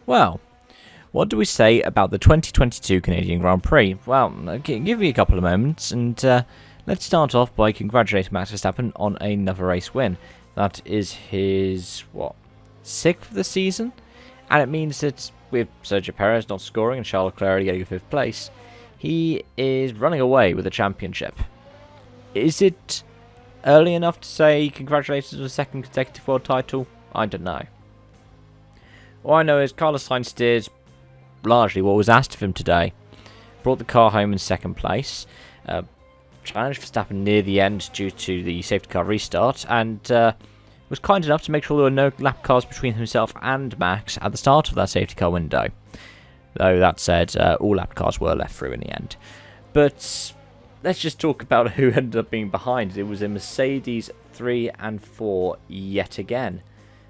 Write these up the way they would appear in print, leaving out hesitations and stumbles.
Well, what do we say about the 2022 Canadian Grand Prix? Well, give me a couple of moments, and let's start off by congratulating Max Verstappen on another race win. That is his, sixth of the season? And it means that with Sergio Perez not scoring and Charles Leclerc getting 5th place, he is running away with the championship. Is it early enough to say congratulations on a second consecutive world title? I don't know. All I know is Carlos Sainz did largely what was asked of him today. Brought the car home in 2nd place. Challenged Verstappen near the end due to the safety car restart. And was kind enough to make sure there were no lap cars between himself and Max at the start of that safety car window. Though that said, all lap cars were left through in the end. But let's just talk about who ended up being behind. It was a Mercedes 3 and 4 yet again.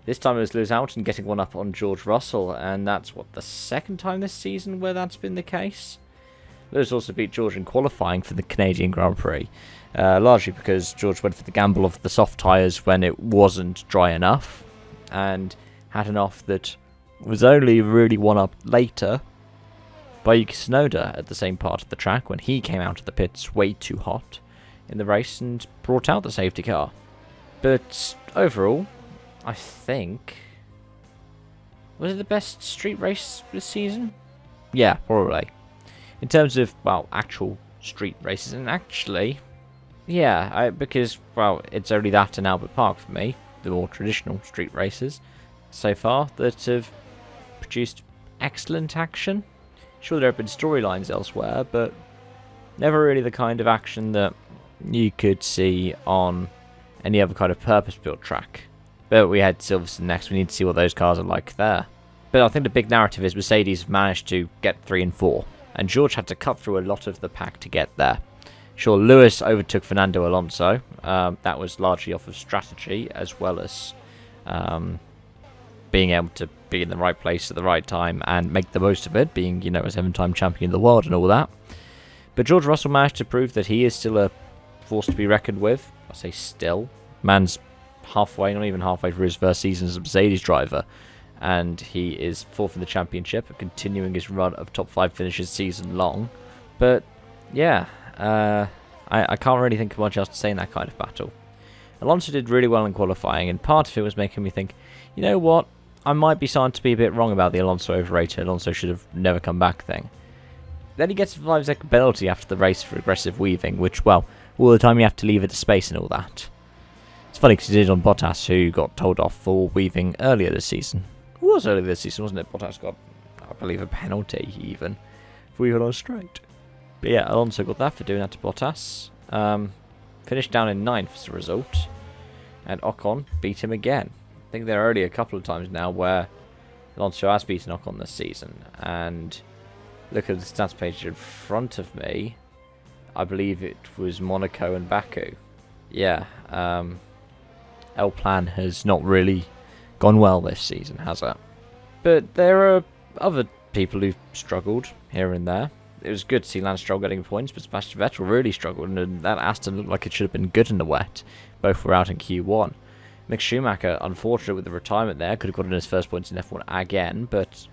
This time it was Lewis Hamilton getting one up on George Russell, and that's, the second time this season where that's been the case? Lewis also beat George in qualifying for the Canadian Grand Prix, largely because George went for the gamble of the soft tyres when it wasn't dry enough, and had an off that was only really won up later by Yuki Tsunoda at the same part of the track when he came out of the pits way too hot in the race and brought out the safety car. But overall, I think, was it the best street race this season? Yeah, probably. In terms of, actual street races, and actually, yeah, because, it's only that and Albert Park for me, the more traditional street races so far, that have produced excellent action. Sure, there have been storylines elsewhere, but never really the kind of action that you could see on any other kind of purpose-built track. But we had Silverstone next. We need to see what those cars are like there. But I think the big narrative is Mercedes managed to get 3 and 4. And George had to cut through a lot of the pack to get there. Sure, Lewis overtook Fernando Alonso. That was largely off of strategy, as well as being able to be in the right place at the right time and make the most of it, being, a 7-time champion of the world and all that. But George Russell managed to prove that he is still a force to be reckoned with. I say still. Man's halfway, not even halfway through his first season as a Mercedes driver, and he is 4th in the championship and continuing his run of top 5 finishes season long. But yeah, I can't really think of much else to say in that kind of battle. Alonso did really well in qualifying, and part of it was making me think, you know what, I might be starting to be a bit wrong about the Alonso overrated, Alonso should have never come back thing. Then he gets a 5-second penalty after the race for aggressive weaving, which, all the time you have to leave it to space and all that. It's funny because he did on Bottas, who got told off for weaving earlier this season. It was earlier this season, wasn't it? Bottas got, I believe, a penalty even for weaving on straight. But yeah, Alonso got that for doing that to Bottas. Finished down in 9th as a result. And Ocon beat him again. I think there are already a couple of times now where Alonso has beaten Ocon this season. And look at the stats page in front of me. I believe it was Monaco and Baku. Yeah, El Plan has not really gone well this season, has it? But there are other people who've struggled here and there. It was good to see Lance Stroll getting points, but Sebastian Vettel really struggled, and that Aston looked like it should have been good in the wet. Both were out in Q1. Mick Schumacher, unfortunate with the retirement there, could have gotten his first points in F1 again, but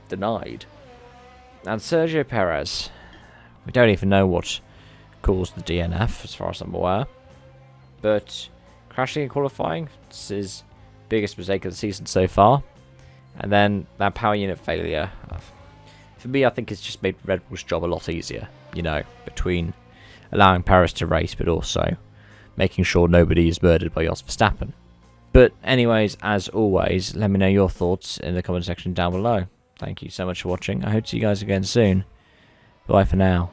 denied. And Sergio Perez, we don't even know what caused the DNF, as far as I'm aware. But crashing in qualifying, it's his biggest mistake of the season so far. And then that power unit failure, for me, I think it's just made Red Bull's job a lot easier, between allowing Perez to race, but also making sure nobody is murdered by Jos Verstappen. But anyways, as always, let me know your thoughts in the comment section down below. Thank you so much for watching. I hope to see you guys again soon. Bye for now.